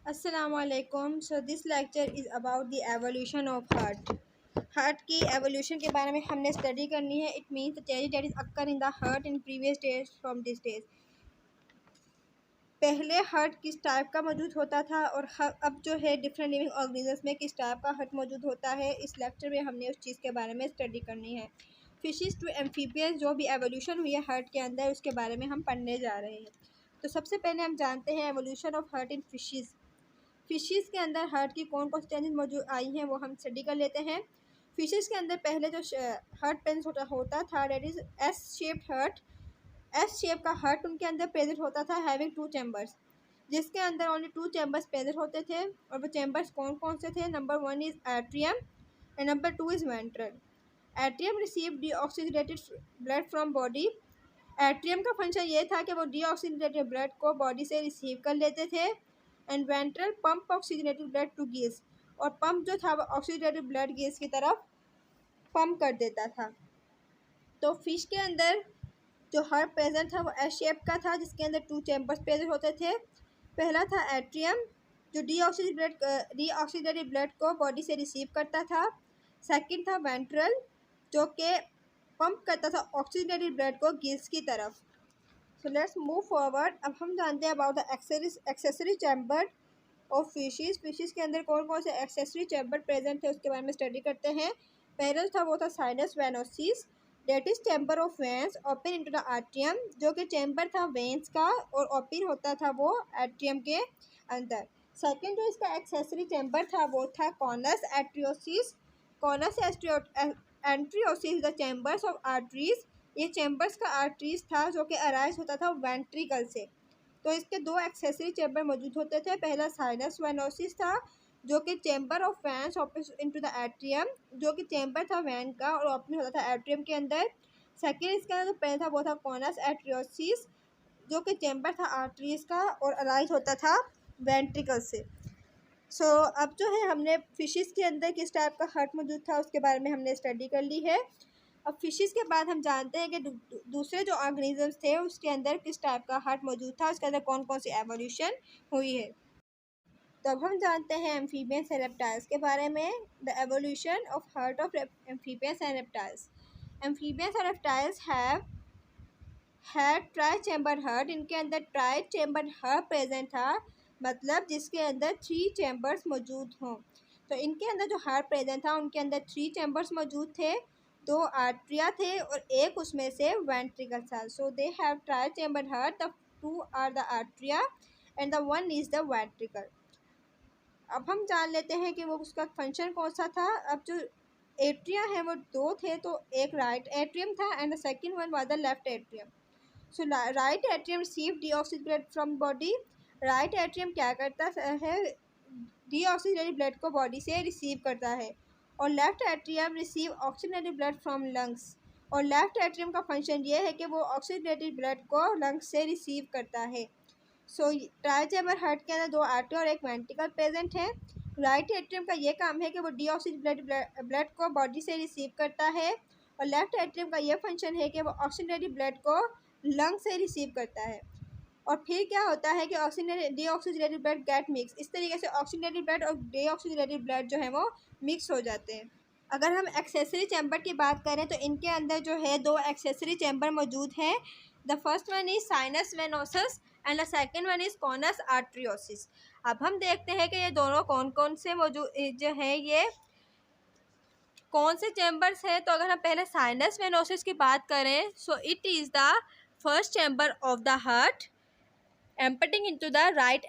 Assalamualaikum. So this lecture is about the evolution of heart. Heart की evolution के बारे में हमने स्टडी करनी है. It means the change that is occur in the heart in previous days from this days. पहले heart किस type का मौजूद होता था और अब जो है डिफरेंट लिविंग ऑर्गेनिजम्स में किस टाइप का हार्ट मौजूद होता है. इस लेक्चर में हमने उस चीज़ के बारे में स्टडी करनी है. फिशेस टू एम्फीबियंस जो भी एवोल्यूशन हुई है हार्ट के अंदर उसके बारे में हम पढ़ने जा रहे हैं. तो सबसे पहले हम जानते हैं evolution of heart in fishes. Fishes के अंदर हार्ट की कौन कौन सी चेंजेस मौजूद आई हैं वो हम स्टडी कर लेते हैं. फिशेस के अंदर पहले जो हार्ट पेंस होता था that is S shaped heart. S shape का हार्ट उनके अंदर प्रेजेंट होता था हैविंग 2 चैम्बर्स, जिसके अंदर ओनली 2 चैम्बर्स प्रेजेंट होते थे. और वो चैम्बर्स कौन कौन से थे? Number 1 is atrium and number 2 is ventral. Atrium receive deoxygenated blood from body. Atrium का फंक्शन ये था कि वो डीऑक्सीजनेटेड ब्लड को बॉडी से रिसीव कर लेते थे. And ventral pump oxygenated blood to gills, और पंप जो था वो ऑक्सीजनेटेड ब्लड गिल्स की तरफ पंप कर देता था. तो फिश के अंदर जो हार्ट प्रेजेंट था वो एस शेप का था, जिसके अंदर 2 चैम्बर्स प्रेजेंट होते थे. पहला था एट्रियम जो डीऑक्सीजनेटेड ब्लड को बॉडी से रिसीव करता था. सेकंड था वेंट्रल जो कि पंप करता था ऑक्सीजनेटेड ब्लड को गिल्स की तरफ. So let's move forward. अब हम जानते हैं about the accessory chamber of fishes. Fishes के अंदर कौन कौन से एक्सेसरी चैम्बर प्रेजेंट थे उसके बारे में स्टडी करते हैं. पहला था वो था sinus venosus, that is chamber of veins open into the atrium, जो कि चैम्बर था वेंस का और ओपन होता था वो आर्ट्रियम के अंदर. सेकेंड जो इसका एक्सेसरी चैम्बर था वो था conus arteriosus. Conus arteriosus the chambers of arteries. ये चैम्बर्स का आर्टरीज था जो कि अराइज होता था वेंट्रिकल से. तो इसके 2 एक्सेसरी चैम्बर मौजूद होते थे. पहला साइनस वेनोसिस था जो कि chamber of vents open into the atrium, जो कि चैम्बर था वैन का और ओपन होता था एट्रियम के अंदर. सेकेंड इसका जो पहला था वो था कॉनस एट्रियोसिस जो कि चैम्बर था आर्टरीज का और अराइज होता था वेंट्रिकल से. सो अब जो है हमने फिशेस के अंदर किस टाइप का हार्ट मौजूद था उसके बारे में हमने स्टडी कर ली है. अब फिशेस के बाद हम जानते हैं कि दूसरे जो ऑर्गेनिजम्स थे उसके अंदर किस टाइप का हार्ट मौजूद था, उसके अंदर कौन कौन सी एवोल्यूशन हुई है. तो अब हम जानते हैं एम्फीबियंस एंड रेप्टाइल्स के बारे में. The evolution of heart of amphibians and reptiles. Amphibians and reptiles had try chamber heart. इनके अंदर ट्राई चैम्बर हार्ट प्रेजेंट था, मतलब जिसके अंदर 3 चैम्बर्स मौजूद हों. तो इनके अंदर जो हार्ट प्रेजेंट था उनके अंदर 3 चैम्बर्स मौजूद थे. 2 आर्ट्रिया थे और एक उसमें से वेंट्रिकल था. So they have tri chamber heart. The 2 are the atria and the 1 is the ventricle. अब हम जान लेते हैं कि वो उसका फंक्शन कौन सा था. अब जो एट्रिया है वो 2 थे, तो एक राइट एट्रियम था and the second one was the left atrium. So right atrium receive deoxygenated blood from body. Right atrium क्या करता है? डीऑक्सीजनेटेड ब्लड को बॉडी से रिसीव करता है. और left atrium receive oxygenated blood from lungs. और लेफ्ट एट्रियम का फंक्शन ये है कि वो ऑक्सीजनेटेड ब्लड को लंग्स से रिसीव करता है. सो ट्राई चैम्बर हार्ट के अंदर 2 आर्टरी और एक वेंट्रिकल प्रेजेंट है. राइट एट्रियम का ये काम है कि वो डीऑक्सीजनेटेड ब्लड को बॉडी से रिसीव करता है. और लेफ्ट एट्रियम का ये फंक्शन है कि वो ऑक्सीजनेटेड ब्लड को लंग से रिसीव करता है. और फिर क्या होता है कि डीऑक्सीजनेटेड ब्लड गेट मिक्स. इस तरीके से ऑक्सीजनेटेड ब्लड और डीऑक्सीजनेटेड ब्लड जो है वो मिक्स हो जाते हैं. अगर हम एक्सेसरी चैम्बर की बात करें तो इनके अंदर जो है 2 एक्सेसरी चैम्बर मौजूद हैं. The first one is sinus venosus and the second one is conus arteriosus. अब हम देखते हैं कि ये दोनों कौन कौन से मौजूद जो हैं, ये कौन से चैम्बर्स हैं. तो अगर हम पहले साइनस वेनोसिस की बात करें so it is the first chamber of the heart emptying into the right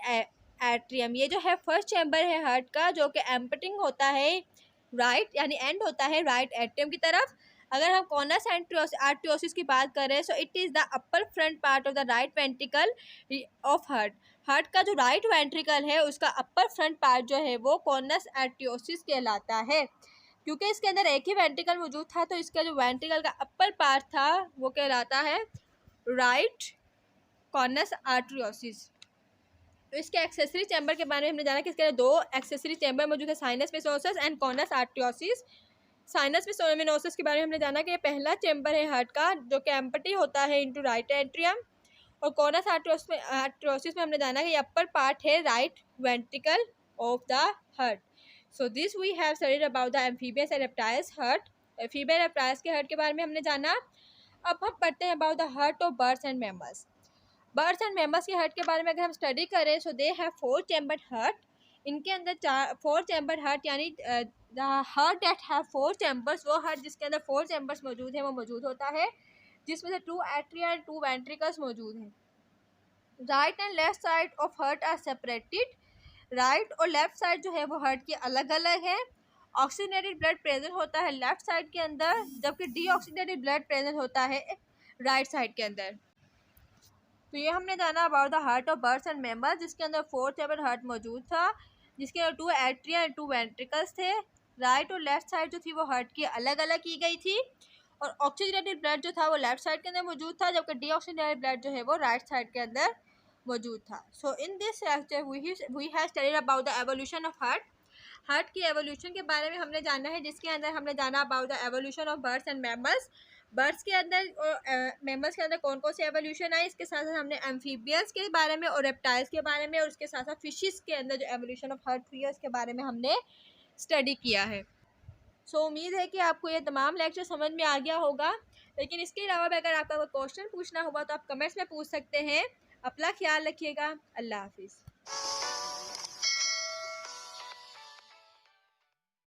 atrium. ये जो है फर्स्ट चैम्बर है हार्ट का जो कि एम्पटिंग होता है राइट यानी एंड होता है राइट एट्रियम की तरफ. अगर हम कॉनस आर्ट्रियोसिस की बात करें so it is the upper front part of the right ventricle of heart. Heart का जो राइट वेंट्रिकल है उसका अपर फ्रंट पार्ट जो है वो कॉनस आर्ट्रियोसिस कहलाता है. क्योंकि इसके अंदर एक ही वेंट्रिकल मौजूद था तो इसका जो वेंट्रिकल का अपर पार्ट था वो कहलाता है राइट कॉनस आर्ट्रियोसिस. तो इसके एक्सेसरी चैम्बर के बारे में हमने जाना कि इसके अंदर 2 एक्सेसरी चैम्बर मौजूद है, sinus venosus and conus arteriosus. Sinus venosus के बारे में हमने जाना कि ये पहला चैम्बर है हार्ट का जो कि एम्पटी होता है इनटू राइट एट्रियम. और कोरस आर्टरोसिस में हमने जाना कि अपर पार्ट है right ventricle of the heart. So this we have studied about the amphibious and reptiles heart. Amphibious reptiles के हार्ट के बारे में हमने जाना। अब हम पढ़ते हैं about the heart of birds and mammals. Birds and mammals के हार्ट के बारे में अगर हम स्टडी करें, so they have 4 chambered heart. इनके अंदर 4 चैम्बर्ड हार्ट, यानी the heart that have 4 chambers, वो हार्ट जिसके अंदर 4 चैम्बर्स मौजूद है वो मौजूद होता है, जिसमें से 2 एट्रिया एंड 2 वेंट्रिकल्स मौजूद हैं। Right and left side of heart are separated. Right और लेफ्ट साइड जो है वो हार्ट की अलग अलग है। ऑक्सीजनेटेड ब्लड प्रेजेंट होता है लेफ्ट साइड के अंदर, जबकि डीऑक्सीजनेटेड ब्लड प्रेजेंट होता है राइट साइड के अंदर। तो ये हमने जाना about the heart of birds and mammals, जिसके अंदर 4 चैम्बर हार्ट मौजूद था, जिसके अंदर 2 एट्रिया एंड 2 वेंट्रिकल्स थे। राइट और लेफ्ट साइड जो थी वो हार्ट की अलग अलग की गई थी, और ऑक्सीजनेटेड ब्लड जो था वो लेफ्ट साइड के अंदर मौजूद था, जबकि डीऑक्सीजनेटेड ब्लड जो है वो राइट साइड के अंदर मौजूद था। So in this lecture we have studied about the evolution of heart. Heart की एवोल्यूशन के बारे में हमने जाना है, जिसके अंदर हमने जाना about the evolution of birds and mammals. Birds के अंदर और मैमल्स के अंदर कौन कौन से एवोल्यूशन आए, इसके साथ साथ हमने एम्फीबियंस के बारे में और रेप्टाइल्स के बारे में, और उसके साथ साथ फिशेस के अंदर जो एवोल्यूशन ऑफ हार्ट हुई है उसके बारे में हमने स्टडी किया है। सो उम्मीद है कि आपको ये तमाम लेक्चर समझ में आ गया होगा। लेकिन इसके अलावा भी अगर आपका कोई क्वेश्चन पूछना हुआ तो आप कमेंट्स में पूछ सकते हैं। अपना ख्याल रखिएगा। अल्लाह हाफिज़।